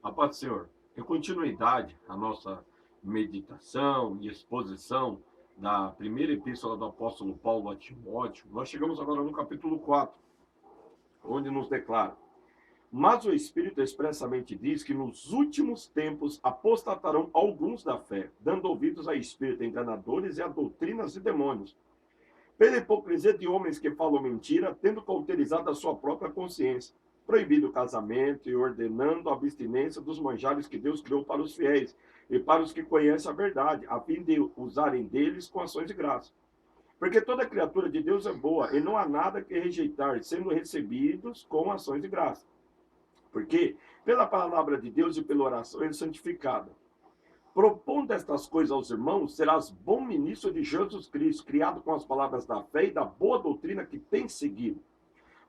A paz do Senhor. Em continuidade à nossa meditação e exposição da primeira epístola do apóstolo Paulo a Timóteo, nós chegamos agora no capítulo 4, onde nos declara: Mas o Espírito expressamente diz que nos últimos tempos apostatarão alguns da fé, dando ouvidos a espíritos enganadores e a doutrinas de demônios, pela hipocrisia de homens que falam mentira, tendo cauterizado a sua própria consciência, proibido o casamento e ordenando a abstinência dos manjares que Deus criou para os fiéis e para os que conhecem a verdade, a fim de usarem deles com ações de graça. Porque toda criatura de Deus é boa e não há nada que rejeitar, sendo recebidos com ações de graça. Porque pela palavra de Deus e pela oração é santificada. Propondo estas coisas aos irmãos, serás bom ministro de Jesus Cristo, criado com as palavras da fé e da boa doutrina que tens seguido.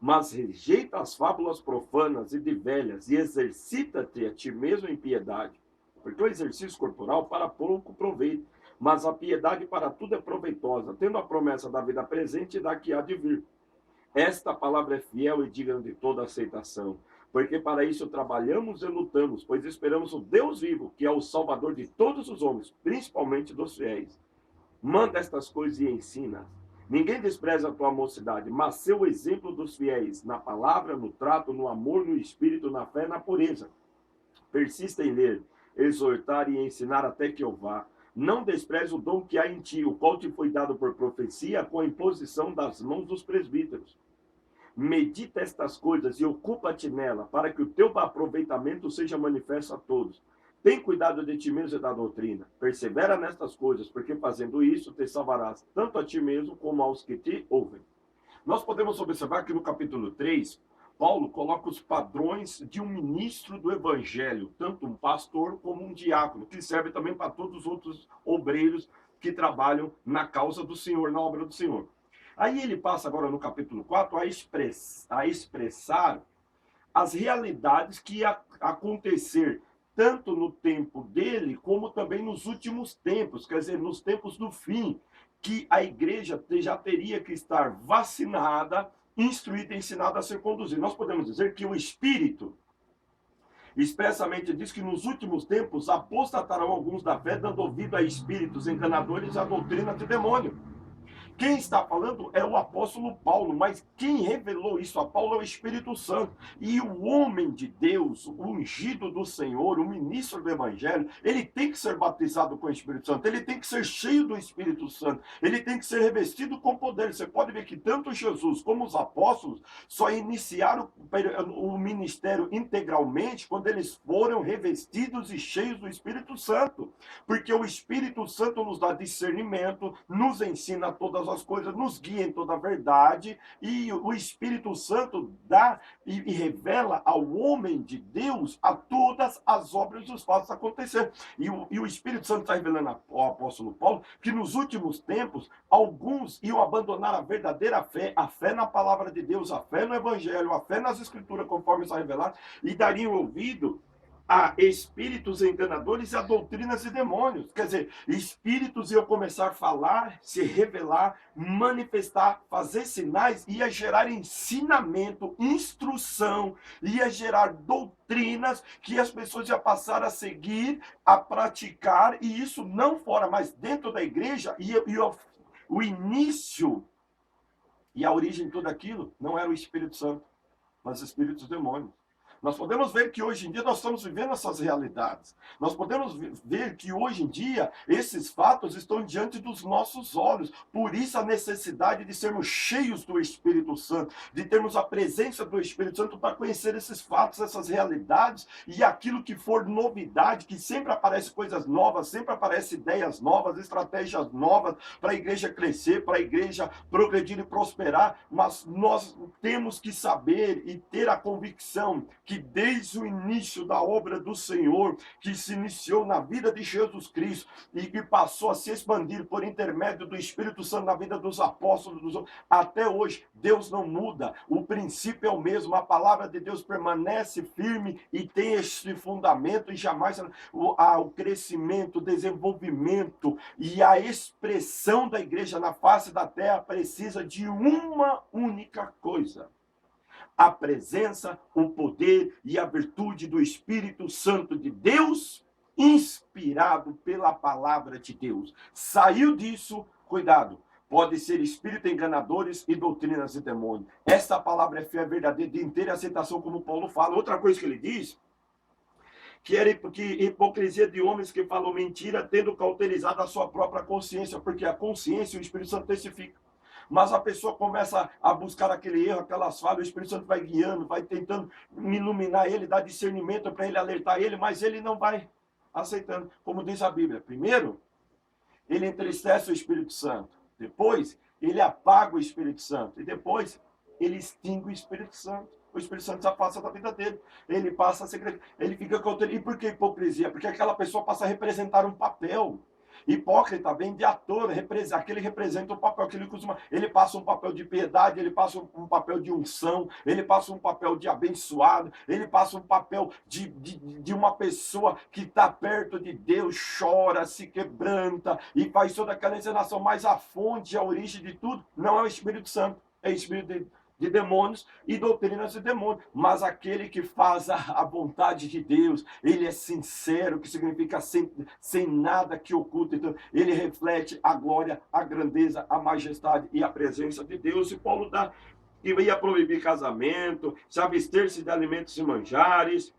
Mas rejeita as fábulas profanas e de velhas, e exercita-te a ti mesmo em piedade. Porque o exercício corporal para pouco proveito, mas a piedade para tudo é proveitosa, tendo a promessa da vida presente e da que há de vir. Esta palavra é fiel e digna de toda aceitação, porque para isso trabalhamos e lutamos, pois esperamos o Deus vivo, que é o Salvador de todos os homens, principalmente dos fiéis. Manda estas coisas e ensina. Ninguém despreza a tua mocidade, mas seu exemplo dos fiéis, na palavra, no trato, no amor, no espírito, na fé, na pureza. Persista em ler, exortar e ensinar até que eu vá. Não despreze o dom que há em ti, o qual te foi dado por profecia, com a imposição das mãos dos presbíteros. Medita estas coisas e ocupa-te nela, para que o teu aproveitamento seja manifesto a todos. Tem cuidado de ti mesmo e da doutrina. Persevera nestas coisas, porque fazendo isso te salvarás, tanto a ti mesmo como aos que te ouvem. Nós podemos observar que no capítulo 3, Paulo coloca os padrões de um ministro do evangelho, tanto um pastor como um diácono, que serve também para todos os outros obreiros que trabalham na causa do Senhor, na obra do Senhor. Aí ele passa agora no capítulo 4 a expressar as realidades que ia acontecer tanto no tempo dele, como também nos últimos tempos, quer dizer, nos tempos do fim, que a igreja já teria que estar vacinada, instruída, ensinada a ser conduzida. Nós podemos dizer que o Espírito expressamente diz que nos últimos tempos apostatarão alguns da fé, dando ouvido a espíritos enganadores e a doutrina de demônio. Quem está falando é o apóstolo Paulo, mas quem revelou isso a Paulo é o Espírito Santo. E o homem de Deus, o ungido do Senhor, o ministro do Evangelho, ele tem que ser batizado com o Espírito Santo, ele tem que ser cheio do Espírito Santo, ele tem que ser revestido com poder. Você pode ver que tanto Jesus como os apóstolos só iniciaram o ministério integralmente quando eles foram revestidos e cheios do Espírito Santo. Porque o Espírito Santo nos dá discernimento, nos ensina todas as coisas, nos guia em toda a verdade, e o Espírito Santo dá e revela ao homem de Deus a todas as obras dos fatos acontecer. E o Espírito Santo está revelando ao apóstolo Paulo que nos últimos tempos alguns iam abandonar a verdadeira fé, a fé na palavra de Deus, a fé no Evangelho, a fé nas Escrituras, conforme está revelado, e dariam ouvido a espíritos enganadores e a doutrinas de demônios. Quer dizer, espíritos iam começar a falar, se revelar, manifestar, fazer sinais, ia gerar ensinamento, instrução, ia gerar doutrinas que as pessoas iam passar a seguir, a praticar, e isso não fora, mas dentro da igreja, o início e a origem de tudo aquilo não era o Espírito Santo, mas espíritos demônios. Nós podemos ver que hoje em dia nós estamos vivendo essas realidades. Nós podemos ver que hoje em dia esses fatos estão diante dos nossos olhos. Por isso a necessidade de sermos cheios do Espírito Santo, de termos a presença do Espírito Santo para conhecer esses fatos, essas realidades e aquilo que for novidade, que sempre aparece coisas novas, sempre aparece ideias novas, estratégias novas para a igreja crescer, para a igreja progredir e prosperar. Mas nós temos que saber e ter a convicção que desde o início da obra do Senhor, que se iniciou na vida de Jesus Cristo e que passou a se expandir por intermédio do Espírito Santo na vida dos apóstolos, até hoje, Deus não muda, o princípio é o mesmo, a palavra de Deus permanece firme e tem esse fundamento e jamais o crescimento, o desenvolvimento e a expressão da igreja na face da terra precisa de uma única coisa: a presença, o poder e a virtude do Espírito Santo de Deus, inspirado pela palavra de Deus. Saiu disso, cuidado, pode ser espírito enganadores e doutrinas de demônio. Essa palavra é fé verdadeira, de inteira aceitação, como Paulo fala. Outra coisa que ele diz, que era hipocrisia de homens que falam mentira, tendo cauterizado a sua própria consciência, porque a consciência o Espírito Santo testifica. Mas a pessoa começa a buscar aquele erro, aquelas falhas, o Espírito Santo vai guiando, vai tentando iluminar ele, dar discernimento para ele, alertar ele, mas ele não vai aceitando. Como diz a Bíblia, primeiro, ele entristece o Espírito Santo. Depois, ele apaga o Espírito Santo. E depois, ele extingue o Espírito Santo. O Espírito Santo já passa da vida dele. Ele passa a ser... Ele fica cauteloso. E por que hipocrisia? Porque aquela pessoa passa a representar um papel. Hipócrita vem de ator, aquele representa o papel que ele costuma. Ele passa um papel de piedade, ele passa um papel de unção, ele passa um papel de abençoado, ele passa um papel de uma pessoa que está perto de Deus, chora, se quebranta e faz toda aquela encenação. Mas a fonte, a origem de tudo, não é o Espírito Santo, é o Espírito de demônios e doutrinas de demônios, mas aquele que faz a vontade de Deus, ele é sincero, que significa sem nada que oculta, então ele reflete a glória, a grandeza, a majestade e a presença de Deus. E Paulo dá que ia proibir casamento, se abster-se de alimentos e manjares,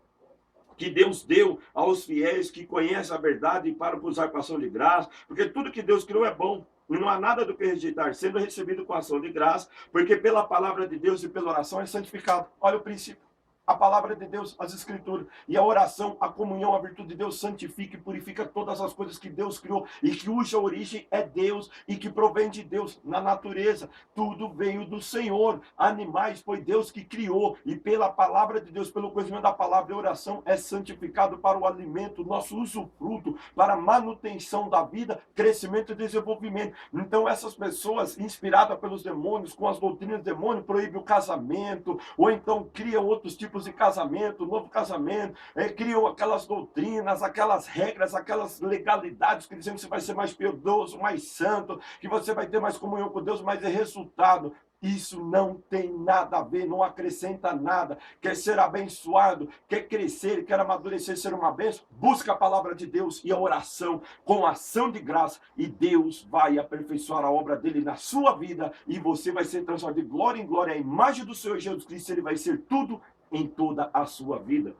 que Deus deu aos fiéis que conhecem a verdade para usar com ação de graça, porque tudo que Deus criou é bom. Não há nada do que rejeitar, sendo recebido com ação de graça, porque pela palavra de Deus e pela oração é santificado. Olha o princípio. A palavra de Deus, as escrituras, e a oração, a comunhão, a virtude de Deus santifica e purifica todas as coisas que Deus criou e cuja origem é Deus e que provém de Deus na natureza. Tudo veio do Senhor. Animais foi Deus que criou e pela palavra de Deus, pelo conhecimento da palavra e oração é santificado para o alimento, nosso usufruto, para a manutenção da vida, crescimento e desenvolvimento. Então essas pessoas inspiradas pelos demônios, com as doutrinas do demônio, proíbem o casamento, ou então criam outros tipos de casamento, novo casamento, criam aquelas doutrinas, aquelas regras, aquelas legalidades que dizem que você vai ser mais piedoso, mais santo, que você vai ter mais comunhão com Deus, mas é resultado. Isso não tem nada a ver, não acrescenta nada. Quer ser abençoado, quer crescer, quer amadurecer, ser uma bênção, busca a palavra de Deus e a oração com ação de graça e Deus vai aperfeiçoar a obra dele na sua vida e você vai ser transformado de glória em glória. A imagem do Senhor Jesus Cristo, ele vai ser tudo em toda a sua vida.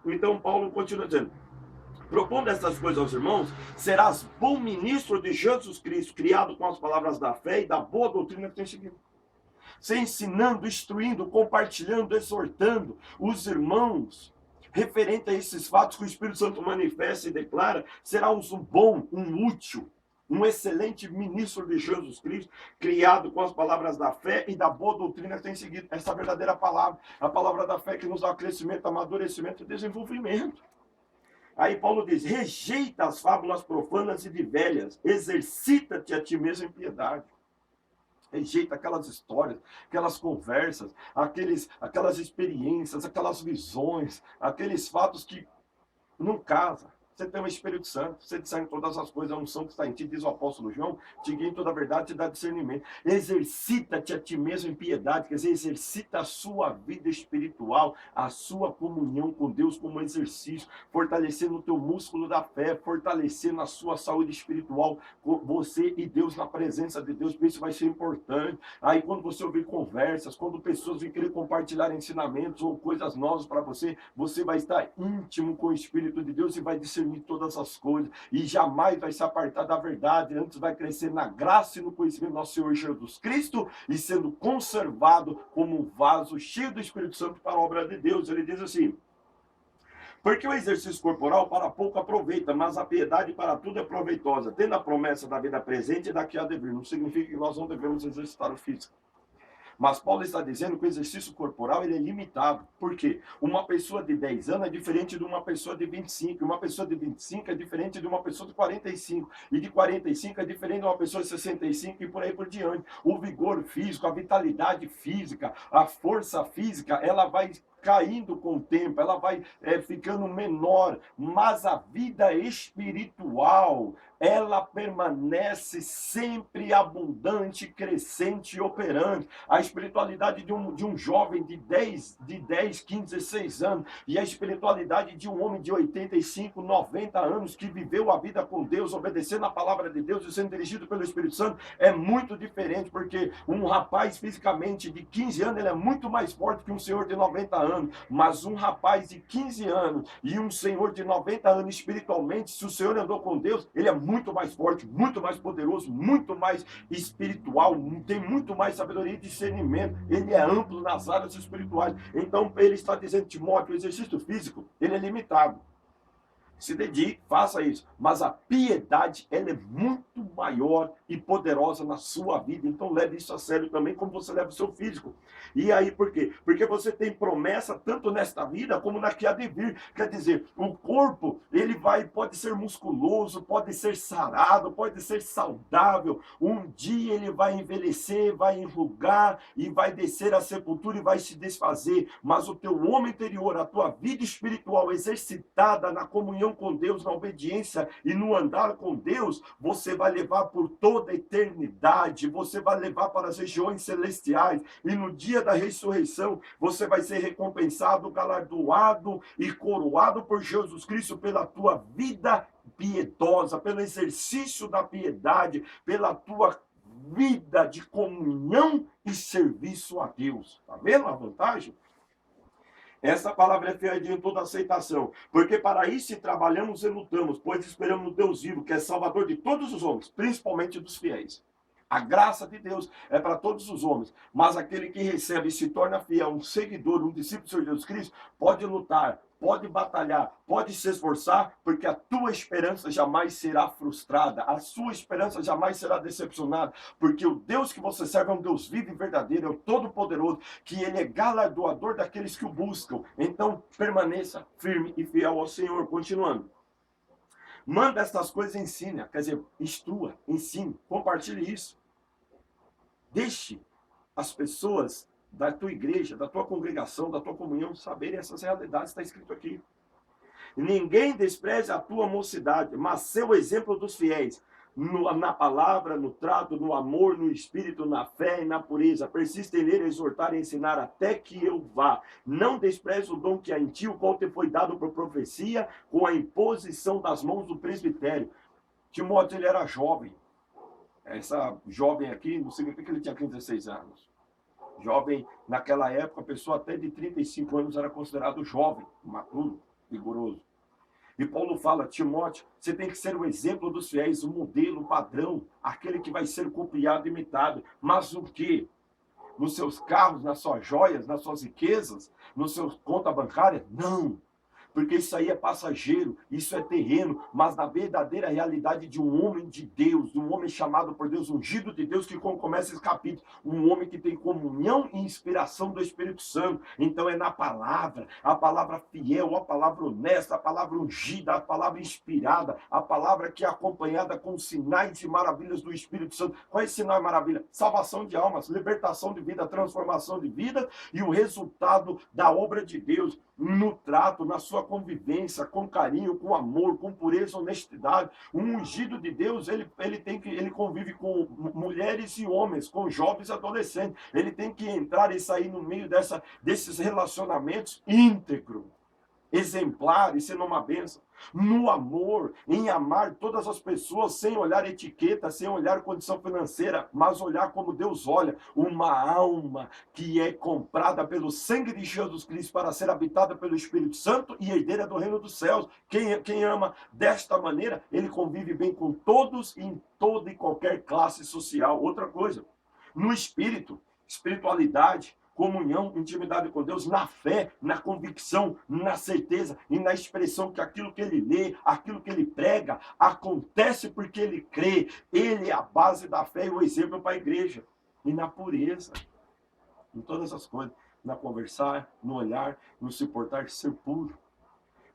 Então Paulo continua dizendo: propondo estas coisas aos irmãos, serás bom ministro de Jesus Cristo, criado com as palavras da fé e da boa doutrina que tem seguido. Se ensinando, instruindo, compartilhando, exortando os irmãos, referente a esses fatos que o Espírito Santo manifesta e declara, será um bom, um útil, um excelente ministro de Jesus Cristo, criado com as palavras da fé e da boa doutrina que tem seguido. Essa verdadeira palavra, a palavra da fé que nos dá crescimento, amadurecimento e desenvolvimento. Aí Paulo diz: rejeita as fábulas profanas e de velhas, exercita-te a ti mesmo em piedade. Rejeita aquelas histórias, aquelas conversas, aquelas experiências, aquelas visões, aqueles fatos que não casam. Você tem o Espírito Santo, você discerne todas as coisas, a unção que está em ti, diz o apóstolo João, te guia em toda a verdade, te dá discernimento. Exercita-te a ti mesmo em piedade, quer dizer, exercita a sua vida espiritual, a sua comunhão com Deus como exercício, fortalecendo o teu músculo da fé, fortalecendo a sua saúde espiritual, você e Deus na presença de Deus, isso vai ser importante. Aí quando você ouvir conversas, quando pessoas vêm querer compartilhar ensinamentos ou coisas novas para você, você vai estar íntimo com o Espírito de Deus e vai discernir todas as coisas e jamais vai se apartar da verdade, antes vai crescer na graça e no conhecimento do nosso Senhor Jesus Cristo e sendo conservado como um vaso cheio do Espírito Santo para a obra de Deus. Ele diz assim: porque o exercício corporal para pouco aproveita, mas a piedade para tudo é proveitosa, tendo a promessa da vida presente e da que há de vir. Não significa que nós não devemos exercitar o físico. Mas Paulo está dizendo que o exercício corporal ele é limitado. Por quê? Uma pessoa de 10 anos é diferente de uma pessoa de 25. Uma pessoa de 25 é diferente de uma pessoa de 45. E de 45 é diferente de uma pessoa de 65 e por aí por diante. O vigor físico, a vitalidade física, a força física, ela vai caindo com o tempo, ela vai ficando menor, mas a vida espiritual, ela permanece sempre abundante, crescente e operante. A espiritualidade de um jovem de 10, 15, 16 anos e a espiritualidade de um homem de 85, 90 anos que viveu a vida com Deus, obedecendo a palavra de Deus e sendo dirigido pelo Espírito Santo, é muito diferente, porque um rapaz fisicamente de 15 anos, ele é muito mais forte que um senhor de 90 anos, mas um rapaz de 15 anos e um senhor de 90 anos espiritualmente, se o senhor andou com Deus, ele é muito mais forte, muito mais poderoso, muito mais espiritual, tem muito mais sabedoria e discernimento, ele é amplo nas áreas espirituais. Então ele está dizendo, Timóteo, o exercício físico, ele é limitado. Se dedique, faça isso. Mas a piedade, ela é muito maior e poderosa na sua vida. Então leve isso a sério também, como você leva o seu físico. E aí, por quê? Porque você tem promessa tanto nesta vida como na que há de vir. Quer dizer, o corpo, ele pode ser musculoso, pode ser sarado, pode ser saudável. Um dia ele vai envelhecer, vai enrugar e vai descer à sepultura e vai se desfazer. Mas o teu homem interior, a tua vida espiritual exercitada na comunhão com Deus, na obediência e no andar com Deus, você vai levar por toda a eternidade, você vai levar para as regiões celestiais, e no dia da ressurreição, você vai ser recompensado, galardoado e coroado por Jesus Cristo pela tua vida piedosa, pelo exercício da piedade, pela tua vida de comunhão e serviço a Deus. Tá vendo a vantagem? Essa palavra é fiel em toda aceitação, porque para isso trabalhamos e lutamos, pois esperamos no Deus vivo, que é Salvador de todos os homens, principalmente dos fiéis. A graça de Deus é para todos os homens, mas aquele que recebe e se torna fiel, um seguidor, um discípulo do Senhor Jesus Cristo, pode lutar, pode batalhar, pode se esforçar, porque a tua esperança jamais será frustrada, a sua esperança jamais será decepcionada, porque o Deus que você serve é um Deus vivo e verdadeiro, é o Todo-Poderoso, que ele é galardoador daqueles que o buscam. Então, permaneça firme e fiel ao Senhor. Continuando. Manda estas coisas e ensina, quer dizer, instrua, ensine, compartilhe isso. Deixe as pessoas da tua igreja, da tua congregação, da tua comunhão saberem essas realidades, está escrito aqui. Ninguém despreze a tua mocidade, mas seu exemplo dos fiéis, na palavra, no trato, no amor, no espírito, na fé e na pureza. Persista em ler, exortar e ensinar até que eu vá. Não despreze o dom que há em ti, o qual te foi dado por profecia, com a imposição das mãos do presbitério. Timóteo, ele era jovem. Essa jovem aqui não significa que ele tinha 16 anos. Jovem, naquela época, a pessoa até de 35 anos era considerado jovem, maturo, vigoroso. E Paulo fala, Timóteo, você tem que ser o exemplo dos fiéis, o modelo, o padrão, aquele que vai ser copiado e imitado. Mas o quê? Nos seus carros, nas suas joias, nas suas riquezas, nos seus contas bancárias? Não. Porque isso aí é passageiro, isso é terreno, mas na verdadeira realidade de um homem de Deus, de um homem chamado por Deus, ungido de Deus, que como começa esse capítulo, um homem que tem comunhão e inspiração do Espírito Santo. Então é na palavra, a palavra fiel, a palavra honesta, a palavra ungida, a palavra inspirada, a palavra que é acompanhada com sinais e maravilhas do Espírito Santo. Qual é esse sinal e maravilha? Salvação de almas, libertação de vida, transformação de vida e o resultado da obra de Deus no trato, na sua convivência, com carinho, com amor, com pureza, honestidade. Um ungido de Deus, ele convive com mulheres e homens, com jovens e adolescentes. Ele tem que entrar e sair no meio desses relacionamentos íntegro, exemplar e sendo uma bênção. No amor, em amar todas as pessoas sem olhar etiqueta, sem olhar condição financeira, mas olhar como Deus olha, uma alma que é comprada pelo sangue de Jesus Cristo para ser habitada pelo Espírito Santo e herdeira do reino dos céus. Quem ama desta maneira, ele convive bem com todos em toda e qualquer classe social. Outra coisa, no espírito, espiritualidade, comunhão, intimidade com Deus, na fé, na convicção, na certeza e na expressão que aquilo que ele lê, aquilo que ele prega, acontece porque ele crê. Ele é a base da fé e o exemplo para a igreja. E na pureza, em todas as coisas, na conversar, no olhar, no se portar, ser puro.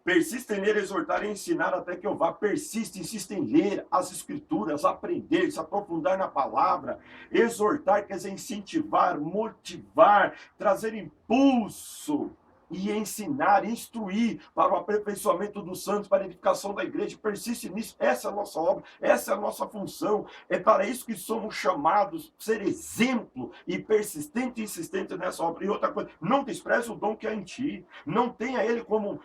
Persista em ler, exortar e ensinar até que eu vá. Persiste, insiste em ler as escrituras, aprender, se aprofundar na palavra. Exortar quer dizer incentivar, motivar, trazer impulso. e ensinar, instruir para o aperfeiçoamento dos santos, para a edificação da igreja. Persiste nisso. Essa é a nossa obra, essa é a nossa função. É para isso que somos chamados, ser exemplo e persistente e insistente nessa obra. E outra coisa, não despreze o dom que há em ti. Não tenha ele como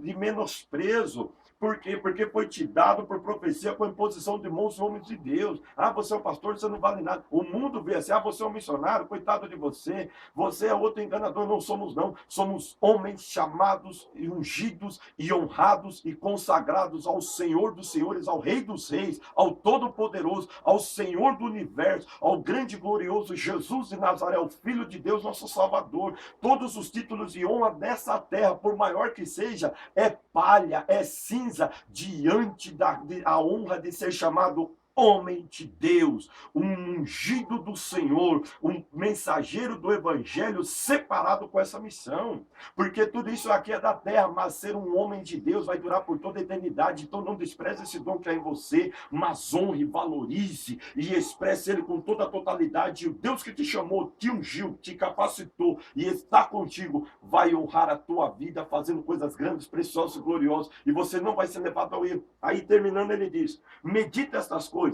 de menosprezo. Por quê? Porque foi te dado por profecia com imposição de mãos homens de Deus. Ah, você é um pastor, você não vale nada. O mundo vê assim, ah, você é um missionário, coitado de você. Você é outro enganador. Não somos não. Somos homens chamados e ungidos e honrados e consagrados ao Senhor dos senhores, ao Rei dos reis, ao Todo-Poderoso, ao Senhor do universo, ao grande e glorioso Jesus de Nazaré, o Filho de Deus, nosso Salvador. Todos os títulos de honra dessa terra, por maior que seja, é palha, é cinza diante da a honra de ser chamado homem de Deus, um ungido do Senhor, um mensageiro do Evangelho separado com essa missão. Porque tudo isso aqui é da terra, mas ser um homem de Deus vai durar por toda a eternidade. Então não despreze esse dom que há em você, mas honre, valorize e expresse ele com toda a totalidade. E o Deus que te chamou, te ungiu, te capacitou e está contigo, vai honrar a tua vida fazendo coisas grandes, preciosas e gloriosas. E você não vai ser levado ao erro. Aí terminando ele diz, medita estas coisas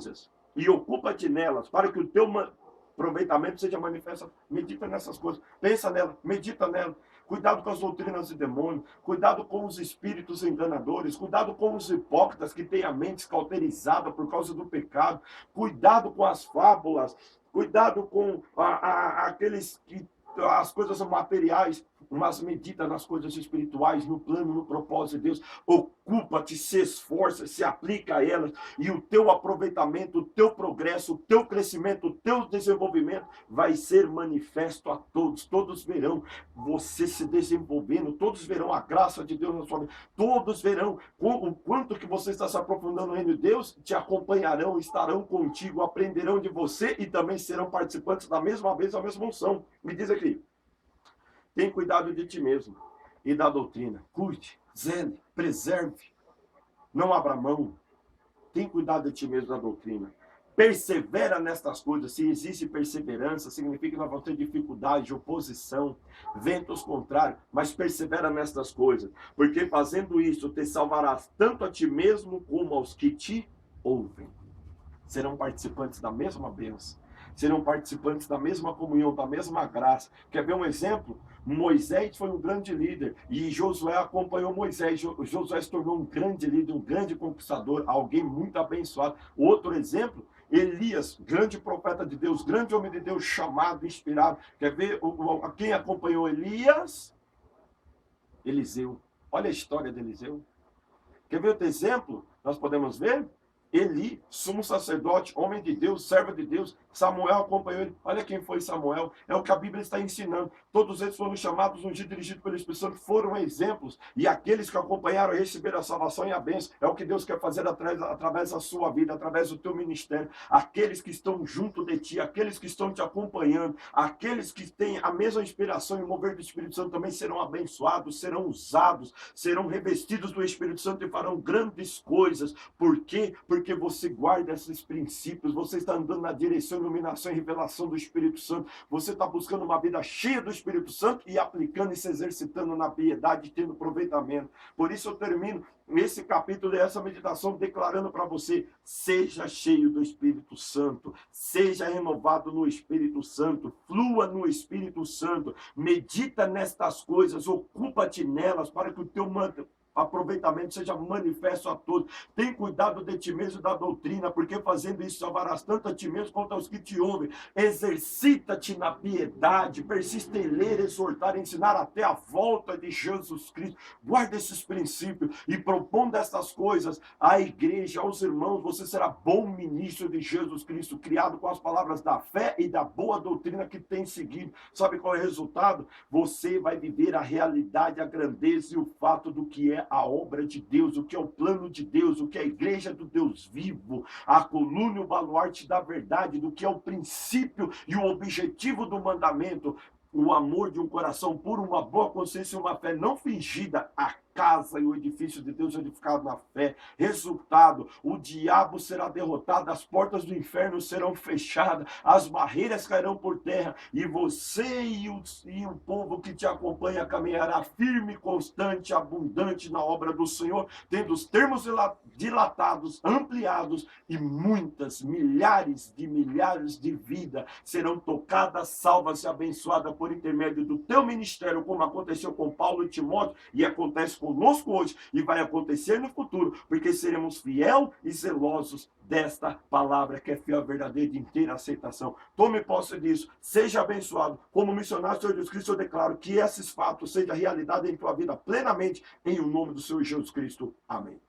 e ocupa-te nelas, para que o teu aproveitamento seja manifesto. Medita nessas coisas, pensa nela, medita nela. Cuidado com as doutrinas de demônio, cuidado com os espíritos enganadores, cuidado com os hipócritas que têm a mente cauterizada por causa do pecado, cuidado com as fábulas, cuidado com aqueles que as coisas materiais, mas medita nas coisas espirituais, no plano, no propósito de Deus. Ocupa-te, se esforça, se aplica a elas, e o teu aproveitamento, o teu progresso, o teu crescimento, o teu desenvolvimento vai ser manifesto a todos. Todos verão você se desenvolvendo, todos verão a graça de Deus na sua vida, todos verão o quanto que você está se aprofundando no reino de Deus, te acompanharão, estarão contigo, aprenderão de você e também serão participantes da mesma vez, da mesma unção. Me diz aqui, tem cuidado de ti mesmo e da doutrina. Cuide, zele, preserve. Não abra mão. Tem cuidado de ti mesmo da doutrina. Persevera nestas coisas. Se existe perseverança, significa que nós vamos ter dificuldade, oposição, ventos contrários, mas persevera nestas coisas, porque fazendo isso te salvarás tanto a ti mesmo como aos que te ouvem. Serão participantes da mesma bênção, serão participantes da mesma comunhão, da mesma graça. Quer ver um exemplo? Moisés foi um grande líder e Josué acompanhou Moisés. Josué se tornou um grande líder, um grande conquistador, alguém muito abençoado. Outro exemplo, Elias, grande profeta de Deus, grande homem de Deus, chamado, inspirado. Quer ver quem acompanhou Elias? Eliseu. Olha a história de Eliseu. Quer ver outro exemplo? Nós podemos ver Eli, sumo sacerdote, homem de Deus, servo de Deus. Samuel acompanhou ele. Olha quem foi Samuel. É o que a Bíblia está ensinando. Todos eles foram chamados, ungidos, dirigidos pelo Espírito Santo, foram exemplos. E aqueles que acompanharam receberam a salvação e a bênção. É o que Deus quer fazer através da sua vida, através do teu ministério. Aqueles que estão junto de ti, aqueles que estão te acompanhando, aqueles que têm a mesma inspiração e mover do Espírito Santo também serão abençoados, serão usados, serão revestidos do Espírito Santo e farão grandes coisas. Por quê? Porque você guarda esses princípios, você está andando na direção, iluminação e revelação do Espírito Santo, você está buscando uma vida cheia do Espírito Santo e aplicando e se exercitando na piedade, tendo aproveitamento. Por isso eu termino esse capítulo e essa meditação declarando para você, seja cheio do Espírito Santo, seja renovado no Espírito Santo, flua no Espírito Santo, medita nestas coisas, ocupa-te nelas para que o teu aproveitamento seja manifesto a todos. Tem cuidado de ti mesmo e da doutrina, porque fazendo isso salvarás tanto a ti mesmo quanto aos que te ouvem. Exercita-te na piedade, persiste em ler, exortar, ensinar até a volta de Jesus Cristo. Guarda esses princípios e propondo essas coisas à igreja, aos irmãos, você será bom ministro de Jesus Cristo, criado com as palavras da fé e da boa doutrina que tem seguido. Sabe qual é o resultado? Você vai viver a realidade, a grandeza e o fato do que é a obra de Deus, o que é o plano de Deus, o que é a igreja do Deus vivo, a coluna e o baluarte da verdade, do que é o princípio e o objetivo do mandamento, o amor de um coração puro, uma boa consciência e uma fé não fingida. casa e o edifício de Deus edificado na fé. Resultado, o diabo será derrotado, as portas do inferno serão fechadas, as barreiras cairão por terra, e você e o povo que te acompanha caminhará firme, constante, abundante na obra do Senhor, tendo os termos dilatados, ampliados, e muitas, milhares de vidas serão tocadas, salvas e abençoadas por intermédio do teu ministério, como aconteceu com Paulo e Timóteo, e acontece conosco hoje, e vai acontecer no futuro, porque seremos fiel e zelosos desta palavra, que é fiel, verdadeira, de inteira aceitação. Tome posse disso, seja abençoado. Como missionário do Senhor Jesus Cristo, eu declaro que esses fatos sejam realidade em tua vida plenamente, em o nome do Senhor Jesus Cristo. Amém.